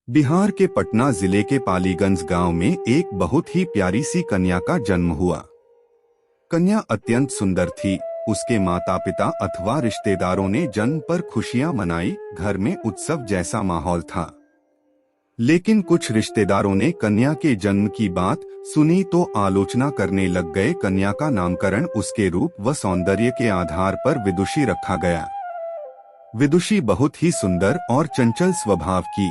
बिहार के पटना जिले के पालीगंज गांव में एक बहुत ही प्यारी सी कन्या का जन्म हुआ। कन्या अत्यंत सुंदर थी। उसके माता पिता अथवा रिश्तेदारों ने जन्म पर खुशियां मनाई। घर में उत्सव जैसा माहौल था। लेकिन कुछ रिश्तेदारों ने कन्या के जन्म की बात सुनी तो आलोचना करने लग गए। कन्या का नामकरण उसके रूप व सौंदर्य के आधार पर विदुषी रखा गया। विदुषी बहुत ही सुंदर और चंचल स्वभाव की।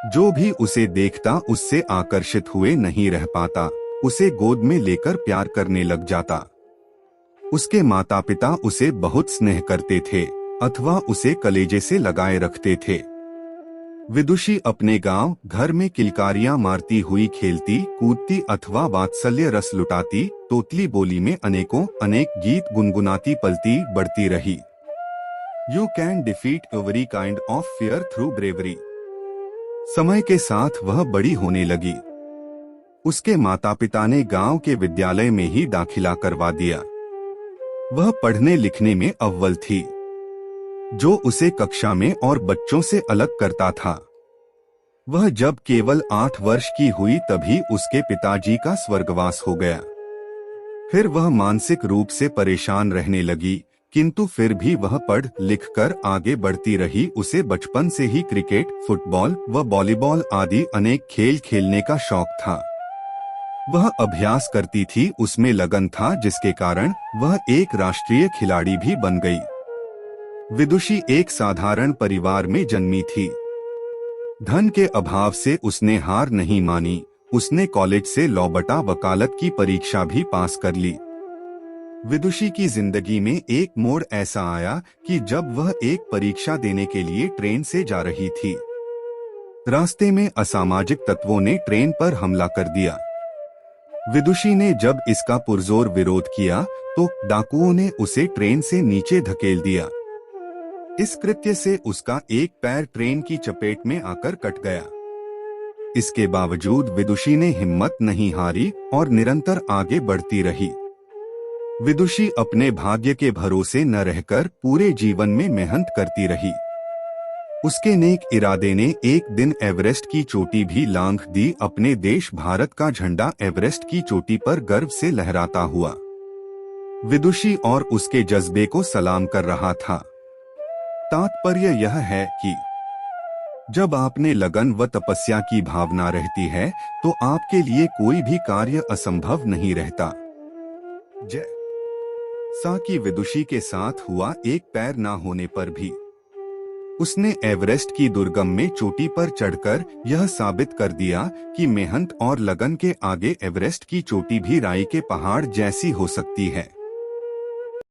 जो भी उसे देखता उससे आकर्षित हुए नहीं रह पाता। उसे गोद में लेकर प्यार करने लग जाता। उसके माता पिता उसे बहुत स्नेह करते थे अथवा उसे कलेजे से लगाए रखते थे। विदुषी अपने गांव घर में किलकारियां मारती हुई खेलती कूदती अथवा वात्सल्य रस लुटाती तोतली बोली में अनेक गीत गुनगुनाती पलती बढ़ती रही। You can defeat every kind of fear through bravery. समय के साथ वह बड़ी होने लगी। उसके माता पिता ने गांव के विद्यालय में ही दाखिला करवा दिया। वह पढ़ने लिखने में अव्वल थी, जो उसे कक्षा में और बच्चों से अलग करता था। वह जब केवल 8 वर्ष की हुई तभी उसके पिताजी का स्वर्गवास हो गया। फिर वह मानसिक रूप से परेशान रहने लगी, किंतु फिर भी वह पढ़ लिख कर आगे बढ़ती रही। उसे बचपन से ही क्रिकेट, फुटबॉल व वॉलीबॉल आदि अनेक खेल खेलने का शौक था। वह अभ्यास करती थी, उसमें लगन था, जिसके कारण वह एक राष्ट्रीय खिलाड़ी भी बन गई। विदुषी एक साधारण परिवार में जन्मी थी। धन के अभाव से उसने हार नहीं मानी। उसने कॉलेज से लॉ बटा वकालत की परीक्षा भी पास कर ली। विदुषी की जिंदगी में एक मोड़ ऐसा आया कि जब वह एक परीक्षा देने के लिए ट्रेन से जा रही थी। रास्ते में असामाजिक तत्वों ने ट्रेन पर हमला कर दिया। विदुषी ने जब इसका पुरजोर विरोध किया तो डाकुओं ने उसे ट्रेन से नीचे धकेल दिया। इस कृत्य से उसका एक पैर ट्रेन की चपेट में आकर कट गया। इसके बावजूद विदुषी ने हिम्मत नहीं हारी और निरंतर आगे बढ़ती रही। विदुषी अपने भाग्य के भरोसे न रहकर पूरे जीवन में मेहनत करती रही। उसके नेक इरादे ने एक दिन एवरेस्ट की चोटी भी लांघ दी। अपने देश भारत का झंडा एवरेस्ट की चोटी पर गर्व से लहराता हुआ विदुषी और उसके जज्बे को सलाम कर रहा था। तात्पर्य यह है कि जब आपने लगन व तपस्या की भावना रहती है तो आपके लिए कोई भी कार्य असंभव नहीं रहता। जय सा की विदुषी के साथ हुआ। एक पैर ना होने पर भी उसने एवरेस्ट की दुर्गम में चोटी पर चढ़कर यह साबित कर दिया कि मेहनत और लगन के आगे एवरेस्ट की चोटी भी राई के पहाड़ जैसी हो सकती है।